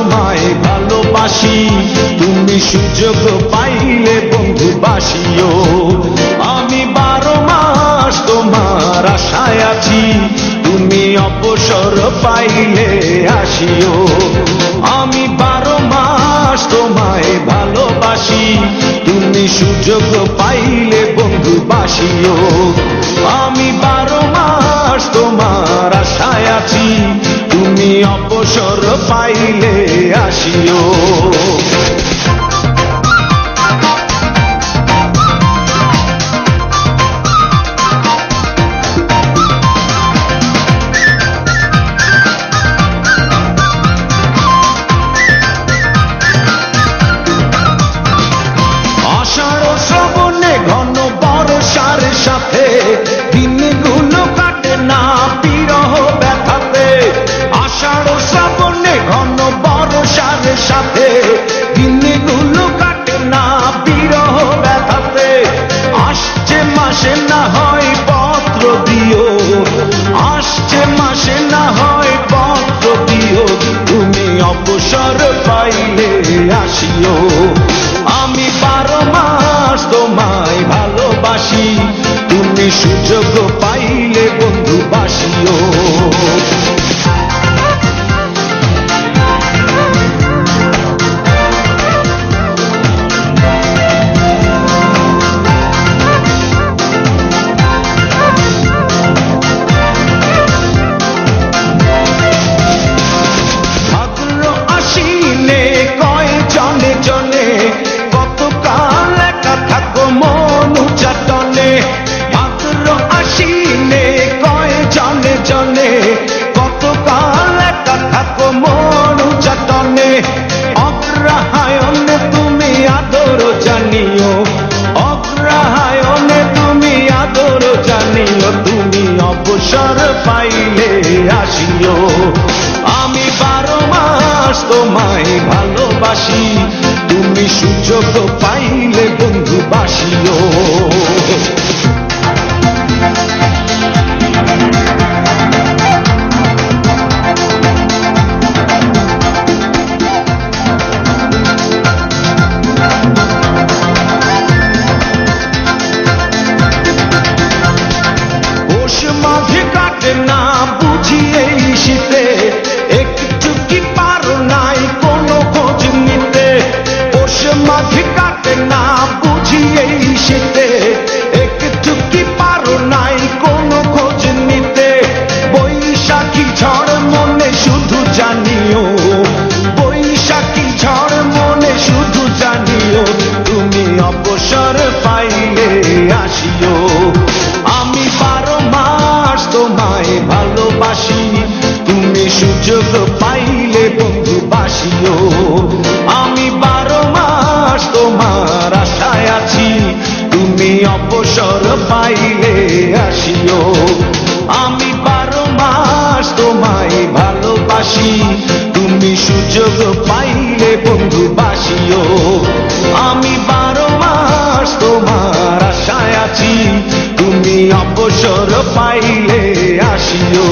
তোমায় ভালোবাসি, তুমি সুযোগ পাইলে বন্ধু বাসিও। আমি 12 মাস তোমার আশায় আছি, তুমি অবসর পাইলে আসিও। আমি 12 মাস তোমায় ভালোবাসি, তুমি সুযোগ পাইলে বন্ধু বাসিও। আমি 12 মাস তোমার আশায় আছি, তুমি অবসর পাইলে আসিও। ঘন বর্ষার সাথে দিনগুলো কাটে না বিরহ ব্যথাতে। আষাঢ় শ্রাবণে ঘন বর্ষার সাথে দিনগুলো কাটে না বিরহ ব্যথাতে। আসছে মাসে না হয় পত্র দিও, আসছে মাসে না হয় পত্র দিও, তুমি অবসর পাইলে আসিও। আমি 12 মাস তোমায় ভালোবাসি, তুমি সুযোগ পাইলে বন্ধু বাসিও। ভাদ্র আশ্বিনে কয় জনে জনে, কতকাল একা থাকো মন উচাটনে। ভাদ্র আশ্বিনে কয় জনে জনে, কতকাল একা থাকো মন উচাটনে। অগ্রহায়ণে তুমি আদর জানিও, অগ্রহায়ণে তুমি আদর জানিও, তুমি অবসর পাইলে আসিও। আমি 12 মাস তোমায় ভালোবাসি, তুমি সুযোগ পাইলে বন্ধু বাসিও। পৌষ মাঘে কাটে না বুঝি এই শীতে, একটু কি পারো নাই কোনো খোঁজ নিতে। পৌষ মাঘে কাটে না বুঝি এই শীতে, একটু কি পারো নাই কোনো খোঁজ নিতে। বৈশাখী ঝড় মনে শুধু জানিও, বৈশাখী ঝড় মনে শুধু জানিও, তুমি অবসর পাইলে আসিও। আমি 12 মাস তোমায় ভালোবাসি, তুমি সুযোগ পাইলে বন্ধু বাসিও। আমি 12 মাস তোমার আশায় আছি, তুমি অবসর পাইলে আসিও। আমি 12 মাস তোমায় ভালোবাসি, তুমি সুযোগ পাইলে বন্ধু বাসিও। আমি 12 মাস তোমার আশায় আছি, তুমি অবসর পাইলে আসিও।